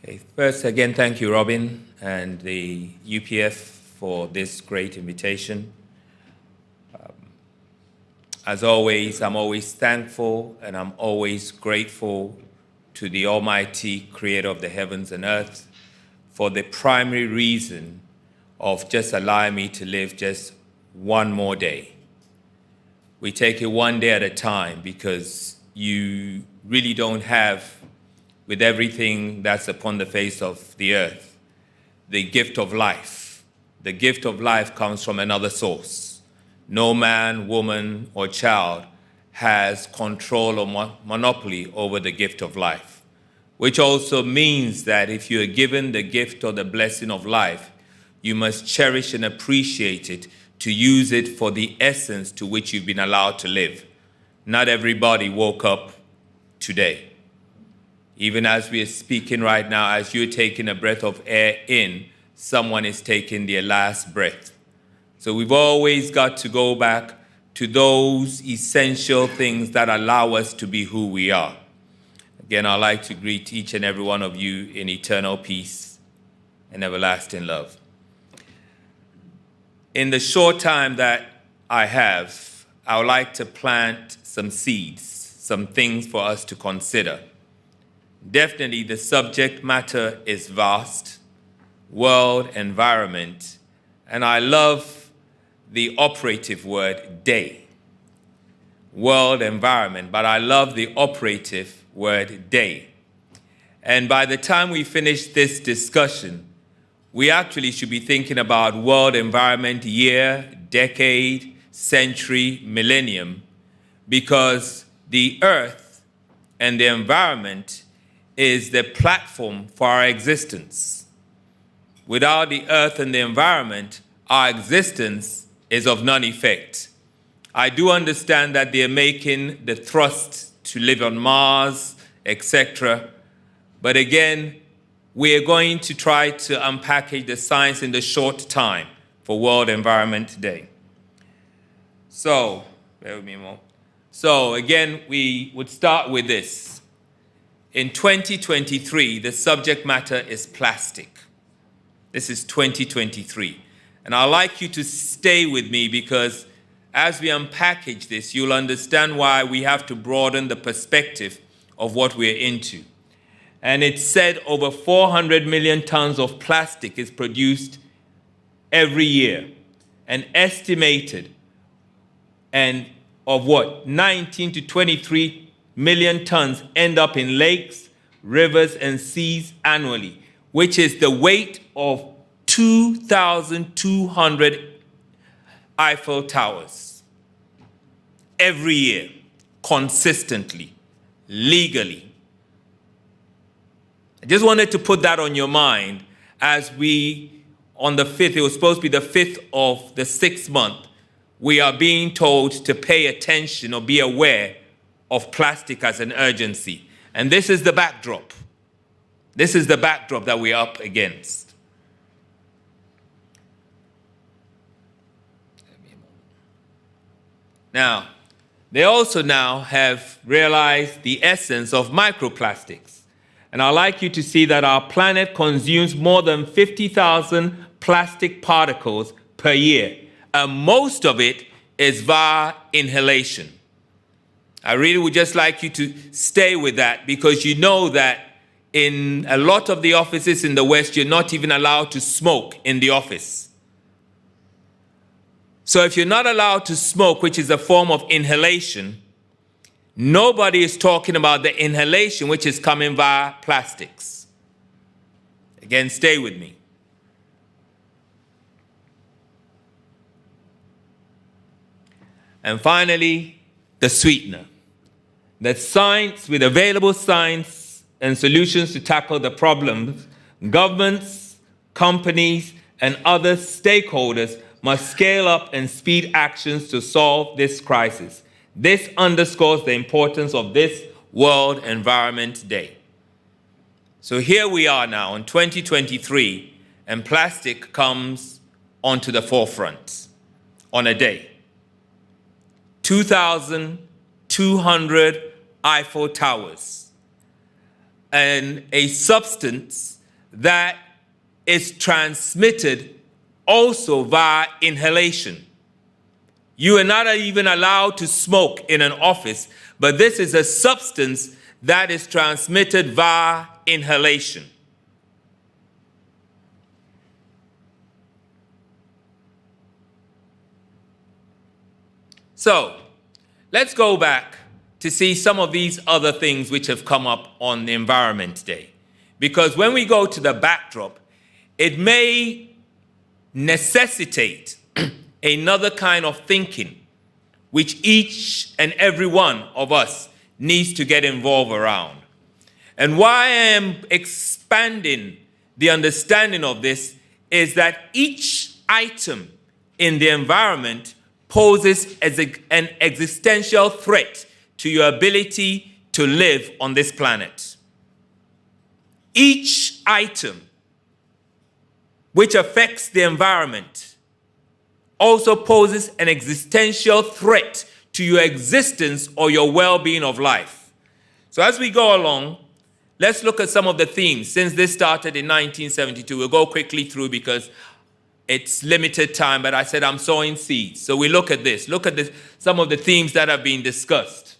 Okay, first, again, thank you, Robin, and the UPF for this great invitation. As always, I'm always thankful and I'm always grateful to the Almighty Creator of the heavens and earth for the primary reason of just allowing me to live just one more day. We take it one day at a time because you really don't have, with everything that's upon the face of the earth, the gift of life. The gift of life comes from another source. No man, woman, or child has control or monopoly over the gift of life, which also means that if you are given the gift or the blessing of life, you must cherish and appreciate it to use it for the essence to which you've been allowed to live. Not everybody woke up today. Even as we are speaking right now, as you're taking a breath of air in, someone is taking their last breath. So we've always got to go back to those essential things that allow us to be who we are. Again, I'd like to greet each and every one of you in eternal peace and everlasting love. In the short time that I have, I would like to plant some seeds, some things for us to consider. Definitely the subject matter is vast, world environment, and I love the operative word day. World environment, but I love the operative word day. And by the time we finish this discussion, we actually should be thinking about world environment year, decade, century, millennium, because the earth and the environment is the platform for our existence. Without the earth and the environment, our existence is of none effect. I do understand that they're making the thrust to live on Mars, etc. But again, we are going to try to unpackage the science in the short time for World Environment Day. So, bear with me more. So again, we would start with this. In 2023, the subject matter is plastic. This is 2023. And I'd like you to stay with me because as we unpackage this, you'll understand why we have to broaden the perspective of what we're into. And it's said over 400 million tons of plastic is produced every year. And estimated and of what? 19 to 23 million tons end up in lakes, rivers, and seas annually, which is the weight of 2,200 Eiffel Towers. Every year, consistently, legally. I just wanted to put that on your mind as we, on the 5th, it was supposed to be the 5th of the 6th month, we are being told to pay attention or be aware of plastic as an urgency. And this is the backdrop. This is the backdrop that we're up against. Now, they also now have realized the essence of microplastics. And I'd like you to see that our planet consumes more than 50,000 plastic particles per year. And most of it is via inhalation. I really would just like you to stay with that because you know that in a lot of the offices in the West, you're not even allowed to smoke in the office. So if you're not allowed to smoke, which is a form of inhalation, nobody is talking about the inhalation which is coming via plastics. Again, stay with me. And finally, the sweetener. That science, with available science and solutions to tackle the problems, governments, companies, and other stakeholders must scale up and speed actions to solve this crisis. This underscores the importance of this World Environment Day. So here we are now in 2023, and plastic comes onto the forefront on a day. 2,200 Eiffel Towers, and a substance that is transmitted also via inhalation. You are not even allowed to smoke in an office, but this is a substance that is transmitted via inhalation. So, let's go back to see some of these other things which have come up on the Environment Day. Because when we go to the backdrop, it may necessitate another kind of thinking, which each and every one of us needs to get involved around. And why I am expanding the understanding of this is that each item in the environment poses as an existential threat to your ability to live on this planet. Each item which affects the environment also poses an existential threat to your existence or your well-being of life. So as we go along, let's look at some of the themes. Since this started in 1972, we'll go quickly through because it's limited time, but I said I'm sowing seeds. So we look at this. Look at this, some of the themes that have been discussed.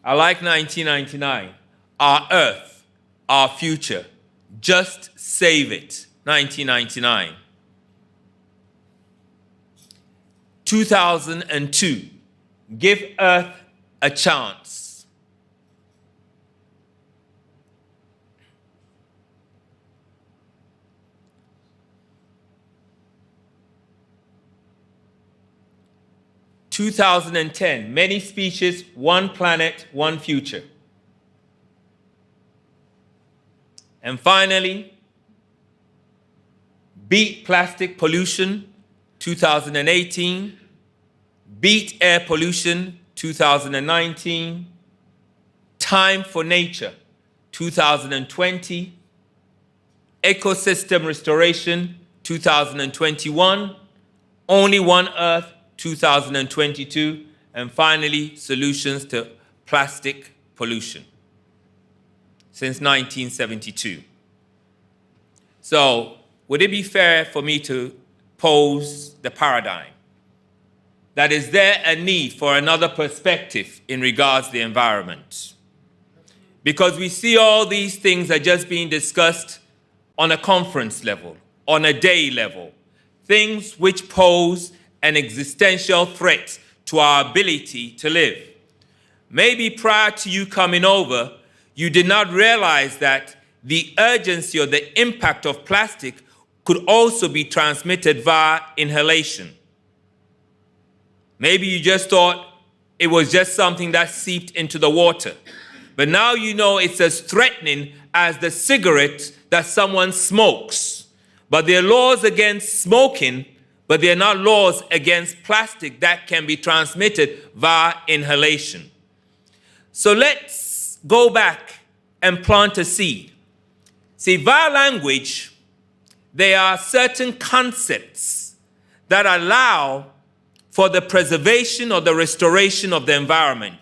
I like 1999. Our Earth, our future. Just save it. 1999. 2002. Give Earth a chance. 2010. Many species, one planet, one future. And finally, beat plastic pollution, 2018. Beat air pollution, 2019. Time for nature, 2020. Ecosystem restoration, 2021. Only one Earth, 2022. And finally, solutions to plastic pollution. Since 1972. So, would it be fair for me to pose the paradigm? That is there a need for another perspective in regards to the environment? Because we see all these things are just being discussed on a conference level, on a day level. Things which pose an existential threat to our ability to live. Maybe prior to you coming over, you did not realize that the urgency or the impact of plastic could also be transmitted via inhalation. Maybe you just thought it was just something that seeped into the water. But now you know it's as threatening as the cigarette that someone smokes. But there are laws against smoking, but there are not laws against plastic that can be transmitted via inhalation. So let's go back and plant a seed. See, via language, there are certain concepts that allow for the preservation or the restoration of the environment.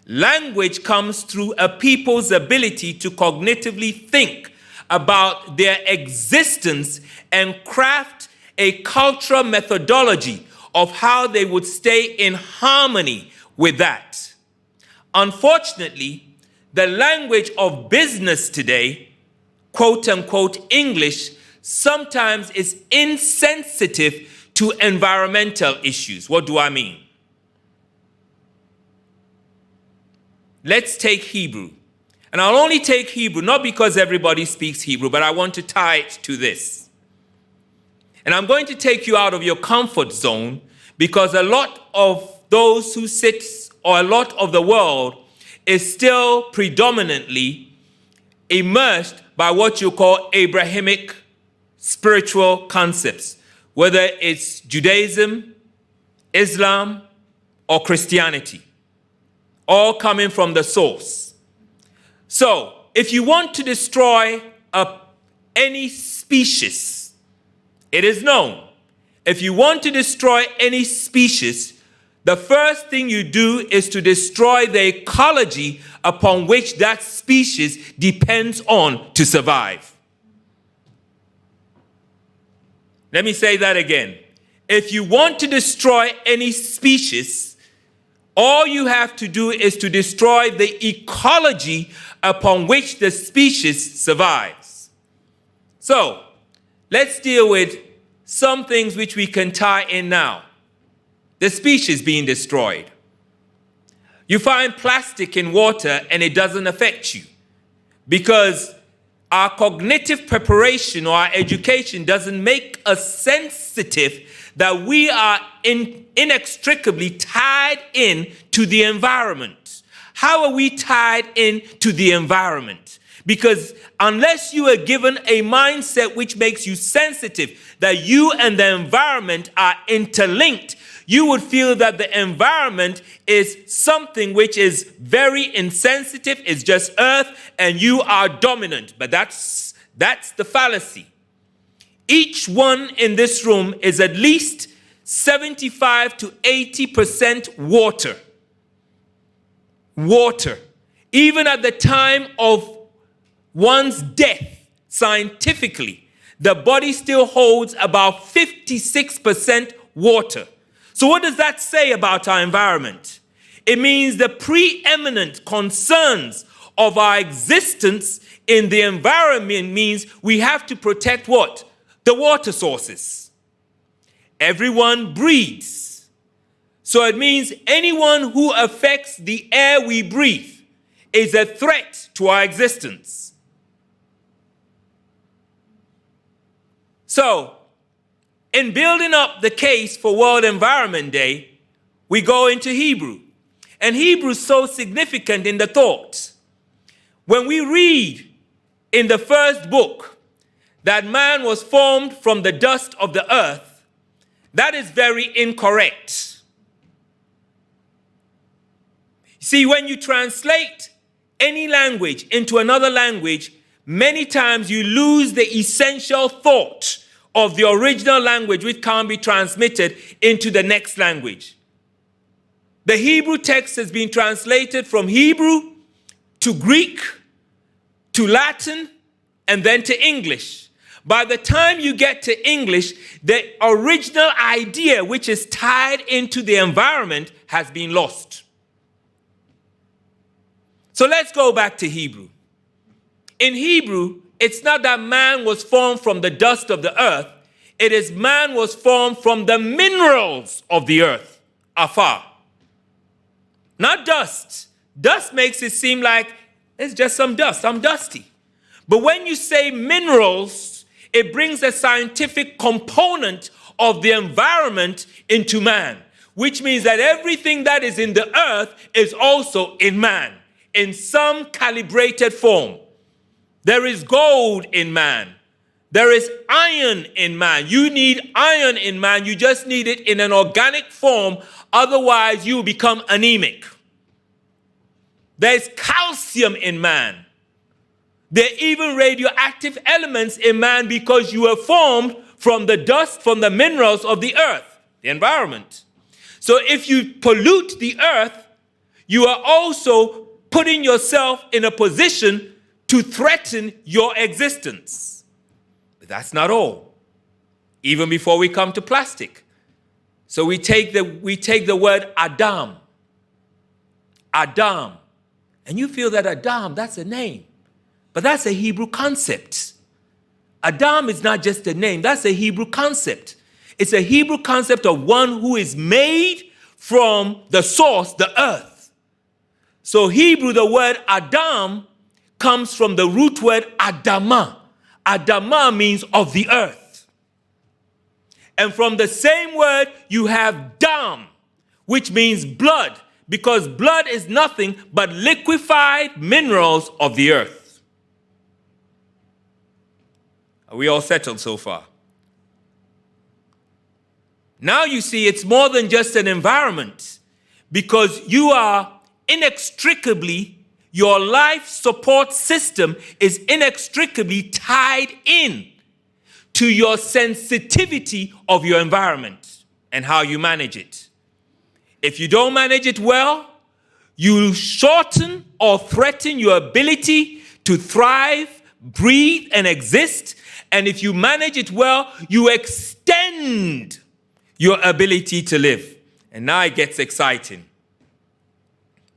Language comes through a people's ability to cognitively think about their existence and craft a cultural methodology of how they would stay in harmony with that. Unfortunately, the language of business today, quote unquote English, sometimes is insensitive to environmental issues. What do I mean? Let's take Hebrew. And I'll only take Hebrew, not because everybody speaks Hebrew, but I want to tie it to this. And I'm going to take you out of your comfort zone because a lot of those who sit, or a lot of the world, is still predominantly immersed by what you call Abrahamic spiritual concepts, whether it's Judaism, Islam, or Christianity. all coming from the source. So, if you want to destroy any species, it is known. If you want to destroy any species, the first thing you do is to destroy the ecology upon which that species depends on to survive. Let me say that again. If you want to destroy any species, all you have to do is to destroy the ecology upon which the species survives. So, let's deal with some things which we can tie in now. The species being destroyed. You find plastic in water and it doesn't affect you because our cognitive preparation or our education doesn't make us sensitive that we are inextricably tied in to the environment. How are we tied in to the environment? Because unless you are given a mindset which makes you sensitive that you and the environment are interlinked, you would feel that the environment is something which is very insensitive, it's just earth, and you are dominant. But that's the fallacy. Each one in this room is at least 75 to 80% water. Water. Even at the time of one's death, scientifically, the body still holds about 56% water. So what does that say about our environment? It means the preeminent concerns of our existence in the environment means we have to protect what? The water sources. Everyone breathes. So it means anyone who affects the air we breathe is a threat to our existence. So, in building up the case for World Environment Day, we go into Hebrew. And Hebrew is so significant in the thought. When we read in the first book that man was formed from the dust of the earth, that is very incorrect. See, when you translate any language into another language, many times you lose the essential thought of the original language which can't be transmitted into the next language. The Hebrew text has been translated from Hebrew to Greek to Latin and then to English. By the time you get to English, the original idea which is tied into the environment has been lost. So let's go back to Hebrew. In Hebrew, it's not that man was formed from the dust of the earth. It is man was formed from the minerals of the earth. Afar. Not dust. Dust makes it seem like it's just some dust. I'm dusty. But when you say minerals, it brings a scientific component of the environment into man, which means that everything that is in the earth is also in man, in some calibrated form. There is gold in man. There is iron in man. You need iron in man. You just need it in an organic form. Otherwise, you become anemic. There's calcium in man. There are even radioactive elements in man because you were formed from the dust, from the minerals of the earth, the environment. So if you pollute the earth, you are also putting yourself in a position to threaten your existence. But that's not all. Even before we come to plastic. So we take the word Adam. Adam. And you feel that Adam, that's a name. But that's a Hebrew concept. Adam is not just a name, that's a Hebrew concept. It's a Hebrew concept of one who is made from the source, the earth. So Hebrew, the word Adam, comes from the root word Adamah. Adamah means of the earth. And from the same word, you have dam, which means blood, because blood is nothing but liquefied minerals of the earth. Are we all settled so far? Now you see it's more than just an environment, because you are inextricably, your life support system is inextricably tied in to your sensitivity of your environment and how you manage it. If you don't manage it well, you shorten or threaten your ability to thrive, breathe, and exist. And if you manage it well, you extend your ability to live. And now it gets exciting,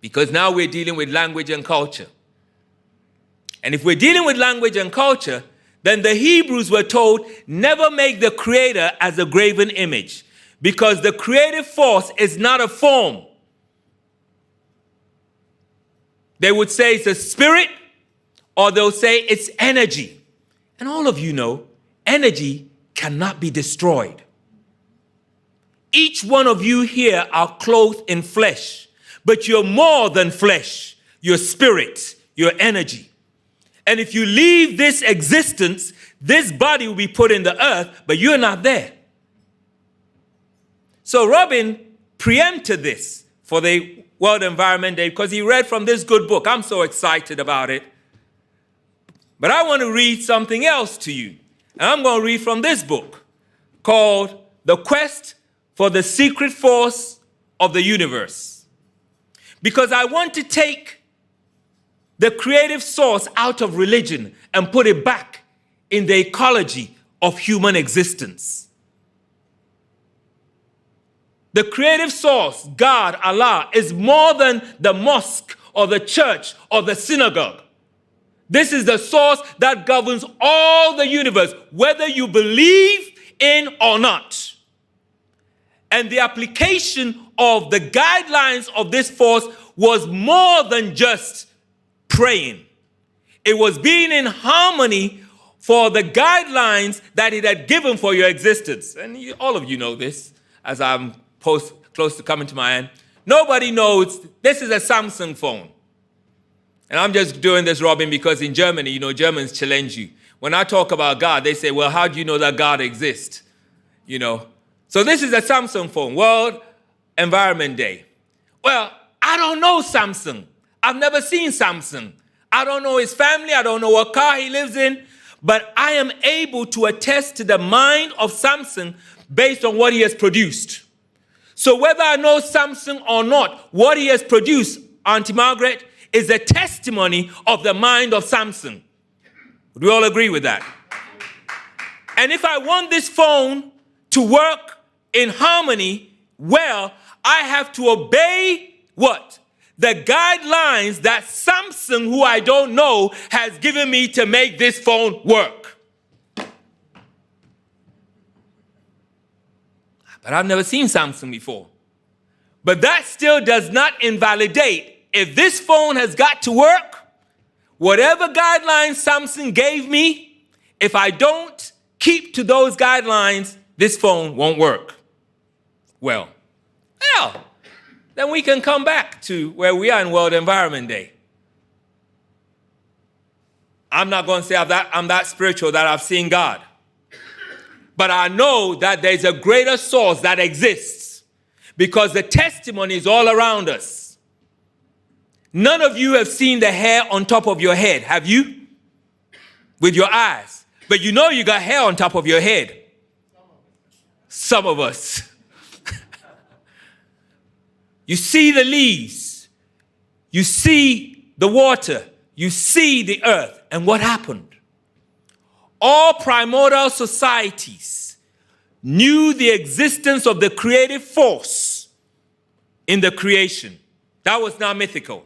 because now we're dealing with language and culture. And if we're dealing with language and culture, then the Hebrews were told, never make the Creator as a graven image, because the creative force is not a form. They would say it's a spirit, or they'll say it's energy. And all of you know, energy cannot be destroyed. Each one of you here are clothed in flesh, but you're more than flesh. You're spirit, you're energy. And if you leave this existence, this body will be put in the earth, but you're not there. So Robin preempted this for the World Environment Day because he read from this good book. I'm so excited about it. But I want to read something else to you. And I'm going to read from this book called The Quest for the Secret Force of the Universe. Because I want to take the creative source out of religion and put it back in the ecology of human existence. The creative source, God, Allah, is more than the mosque or the church or the synagogue. This is the source that governs all the universe, whether you believe in or not. And the application of the guidelines of this force was more than just praying. It was being in harmony for the guidelines that it had given for your existence. And all of you know this, as I'm close to coming to my end. Nobody knows this is a Samsung phone. And I'm just doing this, Robin, because in Germany, you know, Germans challenge you. When I talk about God, they say, well, how do you know that God exists? You know. So this is a Samsung phone, World Environment Day. Well, I don't know Samsung. I've never seen Samsung. I don't know his family. I don't know what car he lives in. But I am able to attest to the mind of Samsung based on what he has produced. So whether I know Samsung or not, what he has produced, Auntie Margaret, is a testimony of the mind of Samsung. Would we all agree with that? And if I want this phone to work in harmony well, I have to obey what? The guidelines that Samsung, who I don't know, has given me to make this phone work. But I've never seen Samsung before. But that still does not invalidate. If this phone has got to work, whatever guidelines Samsung gave me, if I don't keep to those guidelines, this phone won't work. Well, then we can come back to where we are in World Environment Day. I'm not going to say I'm that spiritual that I've seen God. But I know that there's a greater source that exists because the testimony is all around us. None of you have seen the hair on top of your head, have you? With your eyes. But you know you got hair on top of your head. Some of us. You see the leaves. You see the water. You see the earth. And what happened? All primordial societies knew the existence of the creative force in the creation. That was not mythical.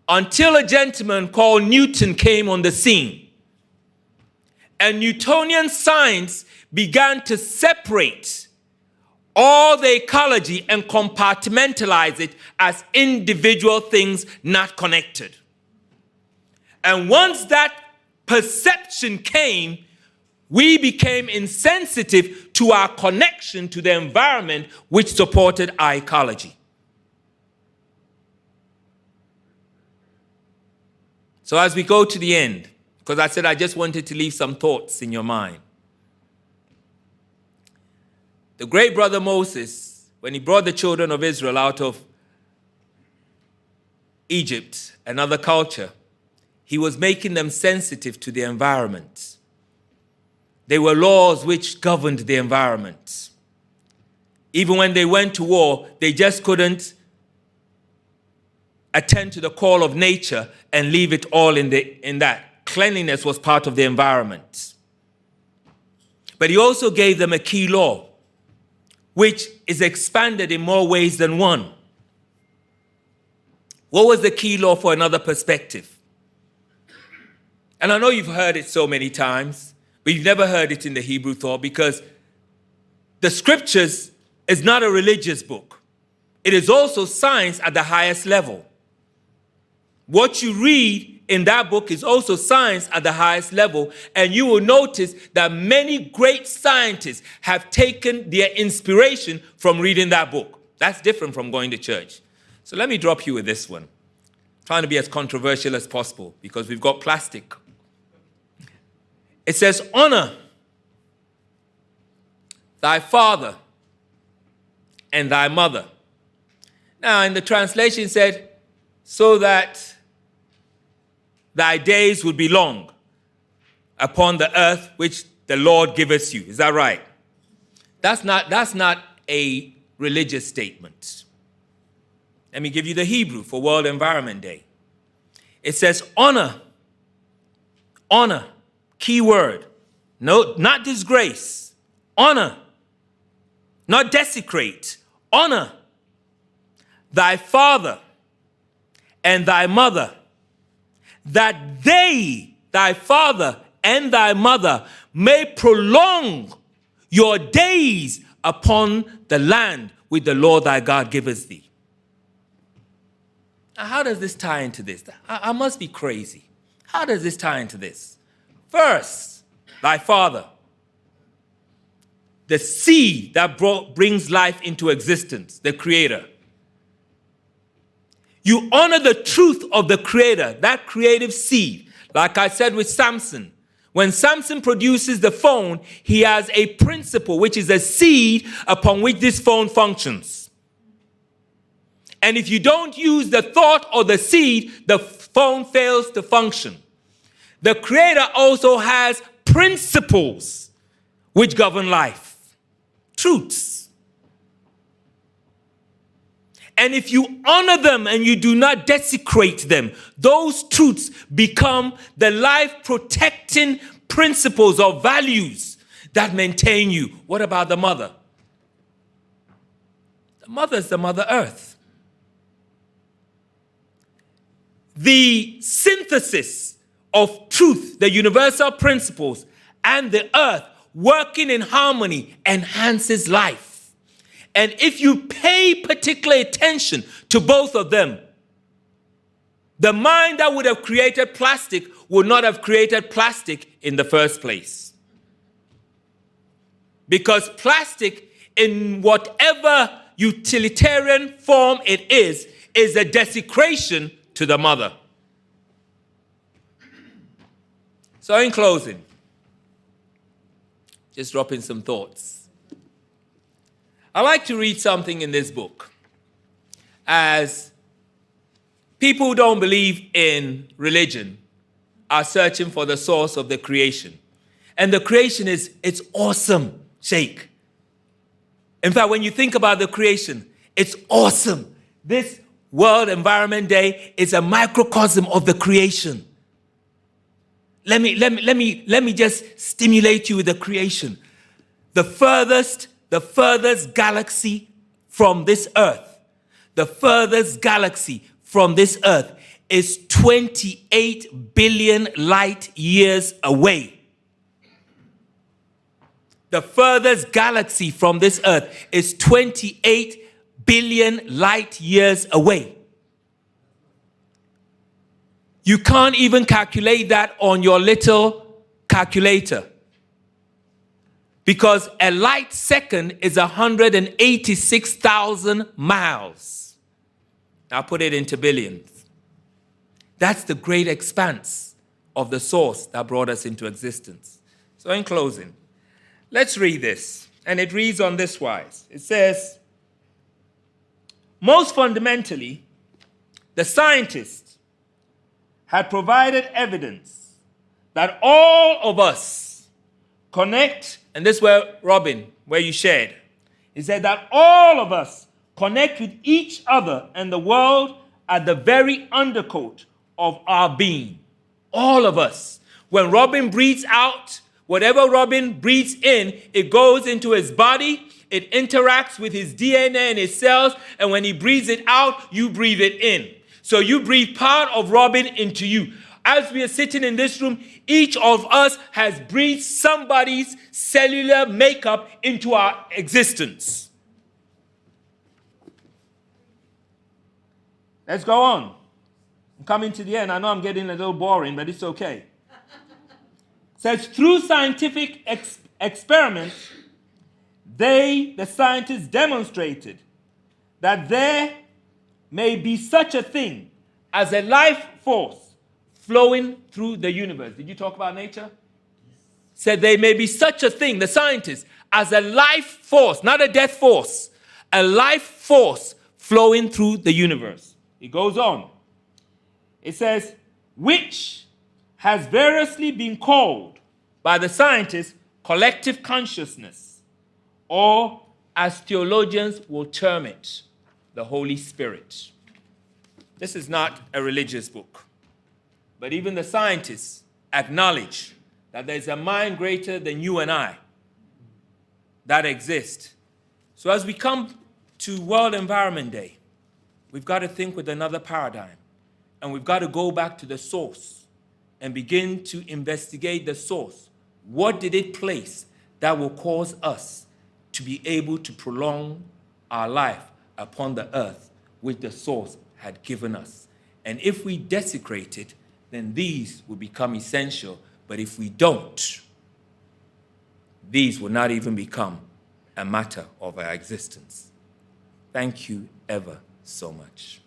Until a gentleman called Newton came on the scene. And Newtonian science began to separate all the ecology and compartmentalize it as individual things not connected. And once that perception came, we became insensitive to our connection to the environment which supported our ecology. So as we go to the end, because I said I just wanted to leave some thoughts in your mind. The great brother Moses, when he brought the children of Israel out of Egypt, another culture, he was making them sensitive to the environment. There were laws which governed the environment. Even when they went to war, they just couldn't attend to the call of nature and leave it all in that. Cleanliness was part of the environment. But he also gave them a key law, which is expanded in more ways than one. What was the key law for another perspective? And I know you've heard it so many times, but you've never heard it in the Hebrew thought, because the scriptures is not a religious book. It is also science at the highest level. What you read in that book is also science at the highest level, and you will notice that many great scientists have taken their inspiration from reading that book. That's different from going to church. So let me drop you with this one. I'm trying to be as controversial as possible because we've got plastic. It says, honor thy father and thy mother. Now, in the translation it said, so that thy days would be long upon the earth which the Lord giveth you. Is that right? That's not a religious statement. Let me give you the Hebrew for World Environment Day. It says honor. Honor. Key word. No, not disgrace. Honor. Not desecrate. Honor thy father and thy mother, that they, thy father and thy mother, may prolong your days upon the land which the Lord thy God giveth thee. Now, how does this tie into this? I must be crazy. How does this tie into this? First, thy father, the seed that brings life into existence, the creator. You honor the truth of the creator, that creative seed. Like I said with Samson, when Samson produces the phone, he has a principle, which is a seed upon which this phone functions. And if you don't use the thought or the seed, the phone fails to function. The creator also has principles which govern life, truths. And if you honor them and you do not desecrate them, those truths become the life-protecting principles or values that maintain you. What about the mother? The mother is the Mother Earth. The synthesis of truth, the universal principles, and the earth working in harmony enhances life. And if you pay particular attention to both of them, the mind that would have created plastic would not have created plastic in the first place. Because plastic, in whatever utilitarian form it is a desecration to the mother. So in closing, just dropping some thoughts. I like to read something in this book. As people who don't believe in religion are searching for the source of the creation. And the creation it's awesome, Sheikh. In fact, when you think about the creation, it's awesome. This World Environment Day is a microcosm of the creation. Let me just stimulate you with the creation. The furthest galaxy from this earth, the furthest galaxy from this earth is 28 billion light years away. The furthest galaxy from this earth is 28 billion light years away. You can't even calculate that on your little calculator. Because a light second is 186,000 miles. Now put it into billions. That's the great expanse of the source that brought us into existence. So in closing, let's read this. And it reads on this wise. It says, most fundamentally, the scientists had provided evidence that all of us connect, and this is where, Robin, where you shared, he said that all of us connect with each other and the world at the very undercoat of our being. All of us. When Robin breathes out, whatever Robin breathes in, it goes into his body, it interacts with his DNA and his cells, and when he breathes it out, you breathe it in. So you breathe part of Robin into you. As we are sitting in this room, each of us has breathed somebody's cellular makeup into our existence. Let's go on. I'm coming to the end. I know I'm getting a little boring, but it's okay. It says, through scientific experiments, the scientists demonstrated that there may be such a thing as a life force flowing through the universe. Did you talk about nature? Said there may be such a thing, the scientists, as a life force, not a death force, a life force flowing through the universe. It goes on. It says, which has variously been called by the scientists collective consciousness, or as theologians will term it, the Holy Spirit. This is not a religious book, but even the scientists acknowledge that there's a mind greater than you and I that exists. So as we come to World Environment Day, we've got to think with another paradigm, and we've got to go back to the source and begin to investigate the source. What did it place that will cause us to be able to prolong our life upon the earth which the source had given us? And if we desecrate it, then these will become essential. But if we don't, these will not even become a matter of our existence. Thank you ever so much.